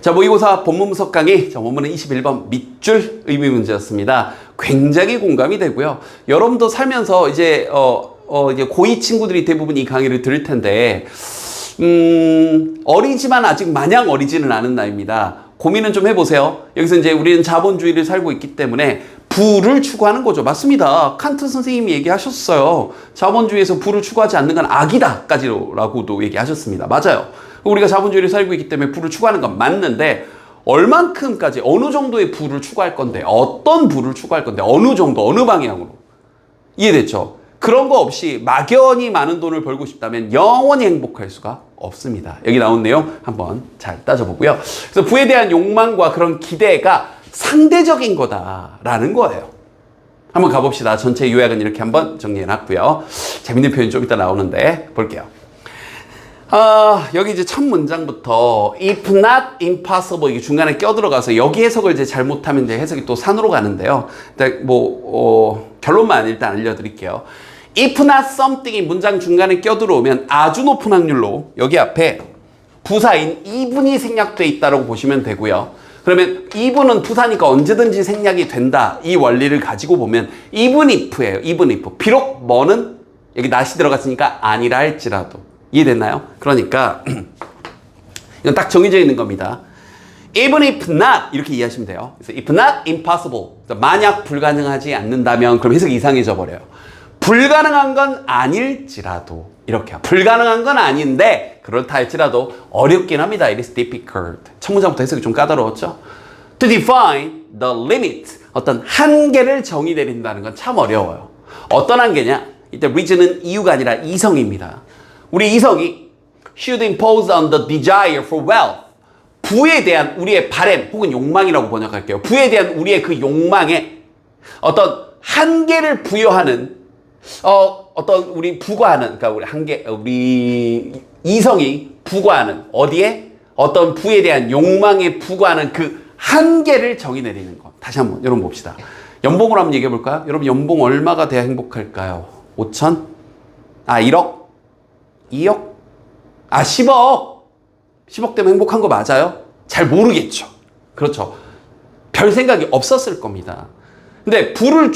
자, 모의고사 본문분석 강의. 자, 원문은 21번 밑줄 의미 문제였습니다. 굉장히 공감이 되고요. 여러분도 살면서 이제 이제 고2 친구들이 대부분 이 강의를 들을 텐데, 어리지만 아직 마냥 어리지는 않은 나이입니다. 고민은 좀 해보세요. 여기서 이제 우리는 자본주의를 살고 있기 때문에 부를 추구하는 거죠. 맞습니다. 칸트 선생님이 얘기하셨어요. 자본주의에서 부를 추구하지 않는 건 악이다 까지라고도 얘기하셨습니다. 맞아요. 우리가 자본주의를 살고 있기 때문에 부를 추구하는 건 맞는데, 얼만큼까지, 어느 정도의 부를 추구할 건데, 어떤 부를 추구할 건데, 어느 정도, 어느 방향으로. 이해됐죠? 그런 거 없이 막연히 많은 돈을 벌고 싶다면 영원히 행복할 수가 없습니다. 여기 나온 내용 한번 잘 따져보고요. 그래서 부에 대한 욕망과 그런 기대가 상대적인 거다라는 거예요. 한번 가봅시다. 전체 요약은 이렇게 한번 정리해놨고요. 재밌는 표현이 좀 이따 나오는데 볼게요. 여기 이제 첫 문장부터 if not impossible 이게 중간에 껴들어가서 여기 해석을 이제 잘못하면 이제 해석이 또 산으로 가는데요. 일단 결론만 일단 알려드릴게요. if not something이 문장 중간에 껴들어오면 아주 높은 확률로 여기 앞에 부사인 even이 생략돼 있다고 보시면 되고요. 그러면 even은 부사니까 언제든지 생략이 된다. 이 원리를 가지고 보면 even if예요. even if. 비록 뭐는 여기 not이 들어갔으니까 아니라 할지라도. 이해됐나요? 그러니까 이건 딱 정해져 있는 겁니다. Even if not 이렇게 이해하시면 돼요. 그래서 if not impossible 만약 불가능하지 않는다면 그럼 해석이 이상해져 버려요. 불가능한 건 아닐지라도 이렇게요. 불가능한 건 아닌데 그렇다 할지라도 어렵긴 합니다. It is difficult. 첫 문장부터 해석이 좀 까다로웠죠? To define the limit 어떤 한계를 정의 내린다는 건 참 어려워요. 어떤 한계냐? 이때 reason은 이유가 아니라 이성입니다. 우리 이성이 should impose on the desire for wealth 부에 대한 우리의 바램 혹은 욕망이라고 번역할게요. 부에 대한 우리의 그 욕망에 어떤 한계를 부여하는 어떤 우리 부과하는 그러니까 우리 이성이 부과하는 어디에 어떤 부에 대한 욕망에 부과하는 그 한계를 정의 내리는 것. 다시 한번 여러분 봅시다. 연봉으로 한번 얘기해 볼까요? 여러분 연봉 얼마가 돼야 행복할까요? 5천? 1억? 2억? 10억! 10억 되면 행복한 거 맞아요? 잘 모르겠죠. 그렇죠. 별 생각이 없었을 겁니다. 근데 그러니까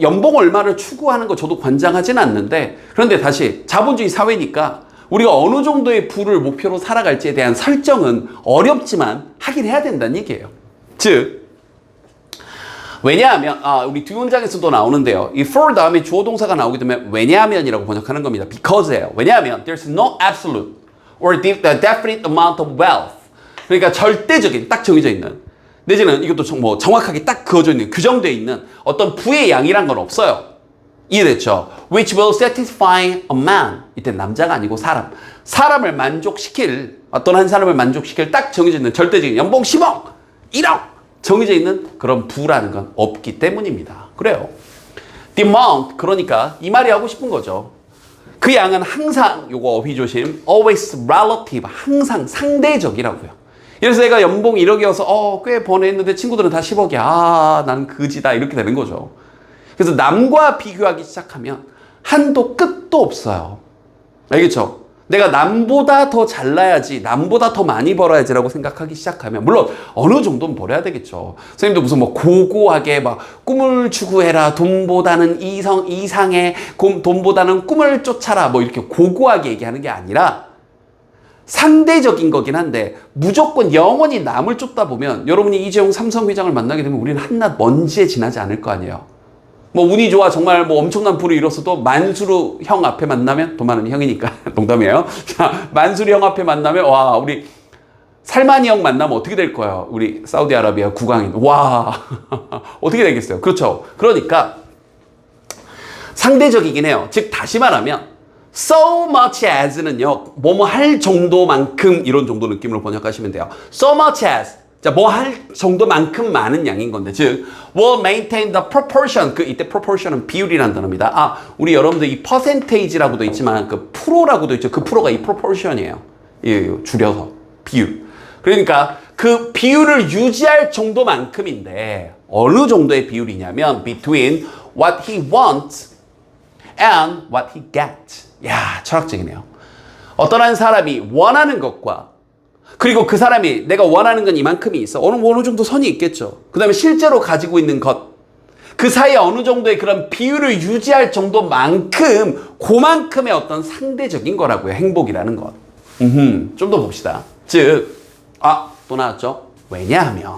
연봉 얼마를 추구하는 거 저도 관장하진 않는데, 그런데 다시 자본주의 사회니까 우리가 어느 정도의 부를 목표로 살아갈지에 대한 설정은 어렵지만 하긴 해야 된다는 얘기예요. 즉, 왜냐하면 우리 뒤 문장에서도 나오는데요. 이 for 다음에 주어 동사가 나오게 되면 왜냐하면이라고 번역하는 겁니다. because예요. 왜냐하면 there's no absolute or definite amount of wealth. 그러니까 절대적인 딱 정해져 있는 내지는 이것도 정확하게 딱 그어져 있는 규정되어 있는 어떤 부의 양이란 건 없어요. 이해됐죠? Which will satisfy a man. 이때 남자가 아니고 사람을 만족시킬 어떤 한 사람을 만족시킬 딱 정해져 있는 절대적인 연봉 10억 1억 정해져 있는 그런 부라는 건 없기 때문입니다. 그래요. The amount, 그러니까 이 말이 하고 싶은 거죠. 그 양은 항상, 요거 어휘 조심, always relative, 항상 상대적이라고요. 그래서 내가 연봉 1억이어서 꽤 버냈는데 친구들은 다 10억이야. 나는 그지다. 이렇게 되는 거죠. 그래서 남과 비교하기 시작하면 한도 끝도 없어요. 알겠죠? 내가 남보다 더 잘나야지, 남보다 더 많이 벌어야지라고 생각하기 시작하면, 물론 어느 정도는 벌어야 되겠죠. 선생님도 무슨 고고하게 꿈을 추구해라, 돈보다는 이상의 돈보다는 꿈을 쫓아라, 이렇게 고고하게 얘기하는 게 아니라 상대적인 거긴 한데 무조건 영원히 남을 쫓다 보면 여러분이 이재용 삼성 회장을 만나게 되면 우리는 한낱 먼지에 지나지 않을 거 아니에요. 운이 좋아 정말 엄청난 부를 이뤘어도 만수르 형 앞에 만나면, 돈 많은 형이니까 농담이에요. 자, 만수르 형 앞에 만나면 와, 우리 살마니 형 만나면 어떻게 될 거예요? 우리 사우디아라비아 국왕인. 와 어떻게 되겠어요? 그렇죠. 그러니까 상대적이긴 해요. 즉 다시 말하면 so much as는요, 뭐뭐 할 정도만큼 이런 정도 느낌으로 번역하시면 돼요. so much as 자, 뭐 할 정도만큼 많은 양인 건데, 즉 will maintain the proportion. 이때 proportion은 비율이라는 단어입니다. 우리 여러분들 이 percentage라고도 있지만 그 프로라고도 있죠. 그 프로가 이 proportion이에요. 줄여서 비율. 그러니까 그 비율을 유지할 정도만큼인데 어느 정도의 비율이냐면 between what he wants and what he gets. 야, 철학적이네요. 어떤 한 사람이 원하는 것과 그리고 그 사람이 내가 원하는 건 이만큼이 있어. 어느 정도 선이 있겠죠. 그 다음에 실제로 가지고 있는 것. 그 사이에 어느 정도의 그런 비율을 유지할 정도만큼 그만큼의 어떤 상대적인 거라고요. 행복이라는 것. 좀 더 봅시다. 즉, 또 나왔죠. 왜냐하면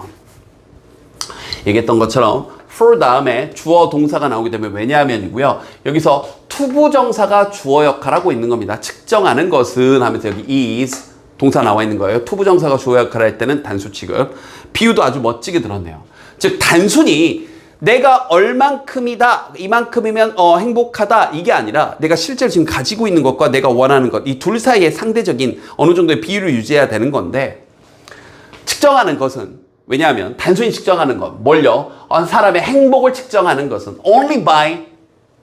얘기했던 것처럼 for 다음에 주어 동사가 나오게 되면 왜냐하면이고요. 여기서 투부정사가 주어 역할하고 있는 겁니다. 측정하는 것은 하면서 여기 is 동사 나와 있는 거예요. 투부정사가 주어 역할을 할 때는 단수 취급. 비유도 아주 멋지게 들었네요. 즉 단순히 내가 얼만큼이다, 이만큼이면 행복하다 이게 아니라 내가 실제로 지금 가지고 있는 것과 내가 원하는 것, 이 둘 사이의 상대적인 어느 정도의 비율을 유지해야 되는 건데 측정하는 것은 왜냐하면 단순히 측정하는 것, 뭘요? 사람의 행복을 측정하는 것은 only by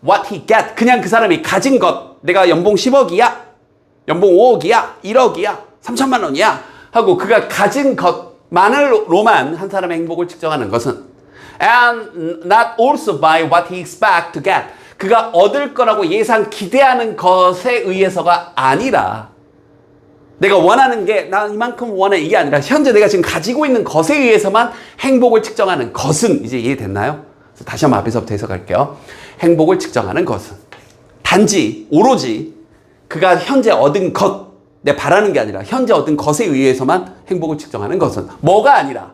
what he get. 그냥 그 사람이 가진 것. 내가 연봉 10억이야, 연봉 5억이야, 1억이야, 3천만 원이야 하고 그가 가진 것만으로만 한 사람의 행복을 측정하는 것은 and not also by what he expect to get. 그가 얻을 거라고 예상 기대하는 것에 의해서가 아니라 내가 원하는 게 난 이만큼 원해 이게 아니라 현재 내가 지금 가지고 있는 것에 의해서만 행복을 측정하는 것은 이제 이해됐나요? 그래서 다시 한번 앞에서부터 해석할게요. 행복을 측정하는 것은 단지 오로지 그가 현재 얻은 것, 내 바라는 게 아니라 현재 얻은 것에 의해서만 행복을 측정하는 것은 뭐가 아니라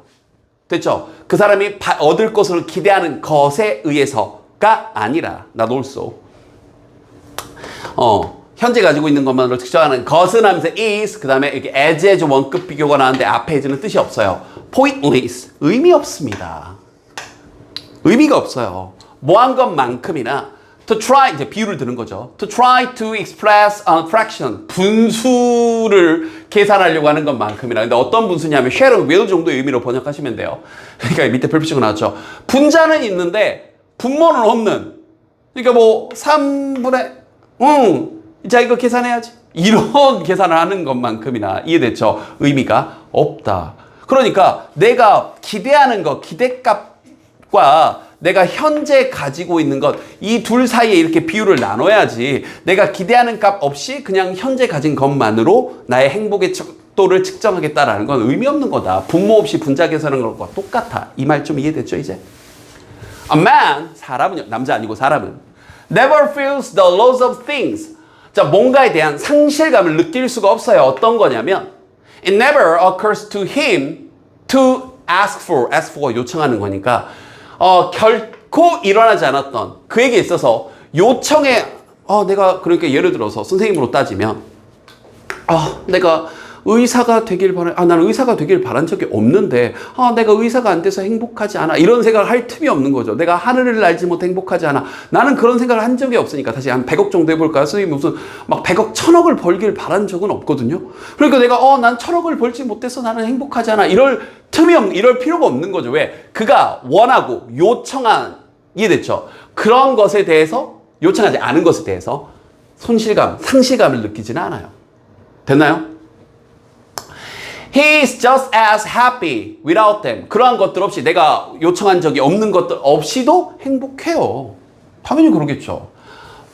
됐죠? 그 사람이 얻을 것으로 기대하는 것에 의해서가 아니라 not also 현재 가지고 있는 것만으로 측정하는 것은 하면서 is 그 다음에 이렇게 as 원급 비교가 나왔는데 앞에 as는 뜻이 없어요. pointless 의미 없습니다. 의미가 없어요. 뭐 한 것만큼이나 to try 이제 비유를 드는 거죠. to try to express a fraction 분수를 계산하려고 하는 것만큼이나 근데 어떤 분수냐면 share will 정도의 의미로 번역하시면 돼요. 그러니까 밑에 별표치가 나왔죠. 분자는 있는데 분모는 없는 그러니까 뭐 3분의 자 이거 계산해야지 이런 계산을 하는 것만큼이나 이해됐죠? 의미가 없다. 그러니까 내가 기대하는 것 기대값과 내가 현재 가지고 있는 것 이 둘 사이에 이렇게 비율을 나눠야지 내가 기대하는 값 없이 그냥 현재 가진 것만으로 나의 행복의 척도를 측정하겠다라는 건 의미 없는 거다. 분모 없이 분자 계산하는 것과 똑같아. 이 말 좀 이해됐죠 이제? A man 사람은요 남자 아니고 사람은 never feels the loss of things. 자, 뭔가에 대한 상실감을 느낄 수가 없어요. 어떤 거냐면 it never occurs to him to ask for가 요청하는 거니까 결코 일어나지 않았던 그에게 있어서 요청에 내가 그러니까 예를 들어서 선생님으로 따지면 내가 의사가 되길 나는 의사가 되길 바란 적이 없는데 내가 의사가 안 돼서 행복하지 않아 이런 생각을 할 틈이 없는 거죠. 내가 하늘을 날지 못해 행복하지 않아. 나는 그런 생각을 한 적이 없으니까 다시 한 100억 정도 해볼까요? 선생님 무슨 막 100억 1000억을 벌길 바란 적은 없거든요. 그러니까 내가 난 1000억을 벌지 못해서 나는 행복하지 않아 이럴 틈이 없는 이럴 필요가 없는 거죠. 왜? 그가 원하고 요청한 이해됐죠? 그런 것에 대해서 요청하지 않은 것에 대해서 손실감, 상실감을 느끼지는 않아요. 됐나요? He is just as happy without them. 그러한 것들 없이 내가 요청한 적이 없는 것들 없이도 행복해요. 당연히 그러겠죠.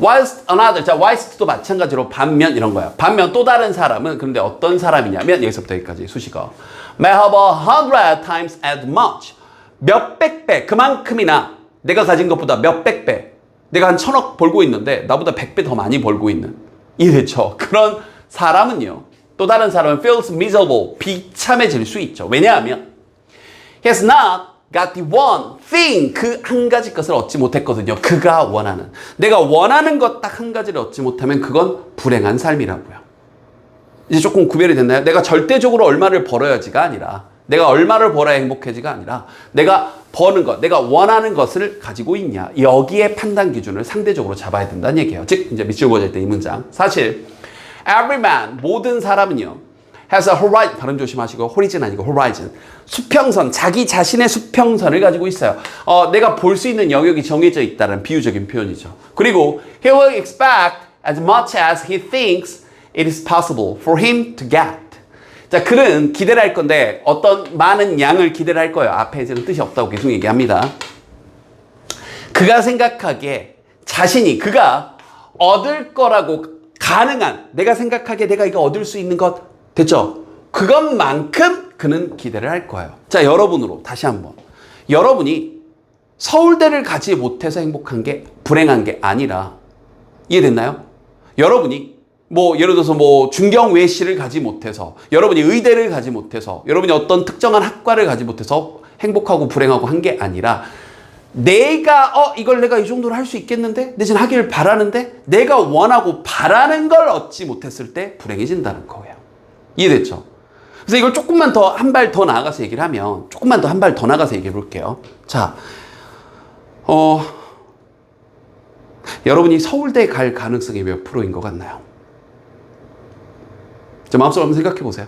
Whilst another, 자, whilst도 마찬가지로 반면 이런 거야. 반면 또 다른 사람은 그런데 어떤 사람이냐면 여기서부터 여기까지 수식어. May have 100 times as much. 몇백 배, 그만큼이나 내가 가진 것보다 몇백 배. 내가 한 1000억 벌고 있는데 나보다 100배 더 많이 벌고 있는. 이해됐죠? 그런 사람은요. 또 다른 사람은 feels miserable, 비참해질 수 있죠. 왜냐하면 he has not got the one thing, 그 한 가지 것을 얻지 못했거든요. 그가 원하는. 내가 원하는 것 딱 한 가지를 얻지 못하면 그건 불행한 삶이라고요. 이제 조금 구별이 됐나요? 내가 절대적으로 얼마를 벌어야지가 아니라 내가 얼마를 벌어야 행복해지가 아니라 내가 버는 것, 내가 원하는 것을 가지고 있냐. 여기에 판단 기준을 상대적으로 잡아야 된다는 얘기예요. 즉 이제 밑줄 그어질 때 이 문장. 사실 every man, 모든 사람은요 has a horizon, 발음 조심하시고 horizon 아니고 horizon, 수평선, 자기 자신의 수평선을 가지고 있어요. 내가 볼 수 있는 영역이 정해져 있다는 비유적인 표현이죠. 그리고 he will expect as much as he thinks it is possible for him to get. 자, 그는 기대를 할 건데 어떤 많은 양을 기대를 할 거예요. 앞에 이제는 뜻이 없다고 계속 얘기합니다. 그가 생각하기에 자신이 그가 얻을 거라고 가능한 내가 생각하기에 내가 이거 얻을 수 있는 것 됐죠? 그것만큼 그는 기대를 할 거예요. 자, 여러분으로 다시 한번. 여러분이 서울대를 가지 못해서 행복한 게 불행한 게 아니라, 이해됐나요? 여러분이 뭐 예를 들어서 뭐 중경외시를 가지 못해서, 여러분이 의대를 가지 못해서, 여러분이 어떤 특정한 학과를 가지 못해서 행복하고 불행하고 한 게 아니라, 내가 이걸 내가 이 정도로 할 수 있겠는데, 내지는 하기를 바라는데 내가 원하고 바라는 걸 얻지 못했을 때 불행해진다는 거예요. 이해됐죠? 그래서 이걸 조금만 더 한 발 더 나아가서 얘기를 하면, 조금만 더 한 발 더 나가서 얘기해 볼게요. 자, 여러분이 서울대 갈 가능성이 몇 프로인 것 같나요? 자, 마음속으로 한번 생각해 보세요.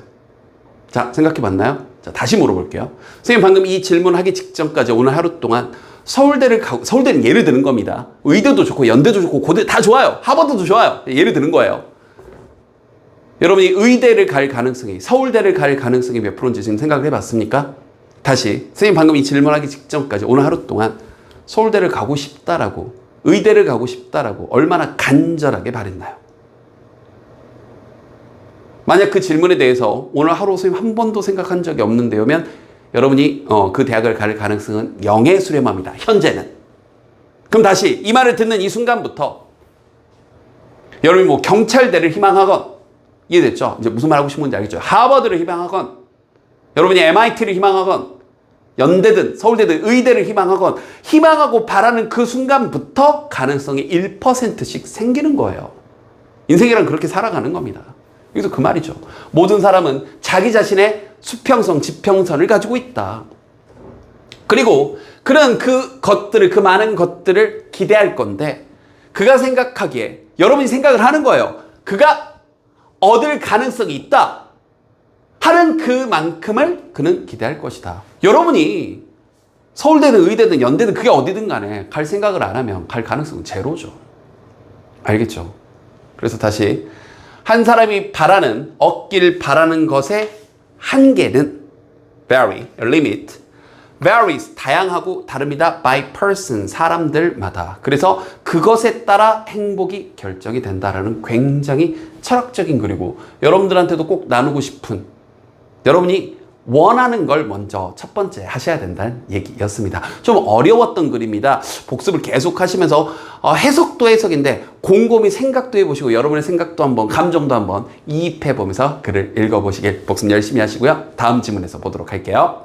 자, 생각해 봤나요? 자, 다시 물어볼게요. 선생님 방금 이 질문 하기 직전까지 오늘 하루 동안 서울대는 예를 드는 겁니다. 의대도 좋고 연대도 좋고 고대 다 좋아요. 하버드도 좋아요. 예를 드는 거예요. 여러분이 의대를 갈 가능성이, 서울대를 갈 가능성이 몇 프로인지 지금 생각을 해봤습니까? 다시 선생님 방금 이 질문하기 직전까지 오늘 하루 동안 서울대를 가고 싶다라고, 의대를 가고 싶다라고 얼마나 간절하게 바랬나요? 만약 그 질문에 대해서 오늘 하루 선생님 한 번도 생각한 적이 없는데요면 여러분이 그 대학을 갈 가능성은 0에 수렴합니다. 현재는. 그럼 다시 이 말을 듣는 이 순간부터 여러분이 뭐 경찰대를 희망하건, 이해됐죠? 이제 무슨 말 하고 싶은 건지 알겠죠? 하버드를 희망하건, 여러분이 MIT를 희망하건, 연대든 서울대든 의대를 희망하건, 희망하고 바라는 그 순간부터 가능성이 1%씩 생기는 거예요. 인생이란 그렇게 살아가는 겁니다. 여기서 그 말이죠. 모든 사람은 자기 자신의 수평성, 지평선을 가지고 있다. 그리고 그런 그 것들을, 그 많은 것들을 기대할 건데, 그가 생각하기에, 여러분이 생각을 하는 거예요. 그가 얻을 가능성이 있다 하는 그만큼을 그는 기대할 것이다. 여러분이 서울대든 의대든 연대든 그게 어디든 간에 갈 생각을 안 하면 갈 가능성은 제로죠. 알겠죠? 그래서 다시 한 사람이 얻길 바라는 것의 한계는 vary, limit, varies, 다양하고 다릅니다. by person, 사람들마다. 그래서 그것에 따라 행복이 결정이 된다라는 굉장히 철학적인, 그리고 여러분들한테도 꼭 나누고 싶은, 여러분이 원하는 걸 먼저 첫 번째 하셔야 된다는 얘기였습니다. 좀 어려웠던 글입니다. 복습을 계속 하시면서 해석도 해석인데 곰곰이 생각도 해보시고, 여러분의 생각도 한번, 감정도 한번 이입해보면서 글을 읽어보시길 복습 열심히 하시고요. 다음 지문에서 보도록 할게요.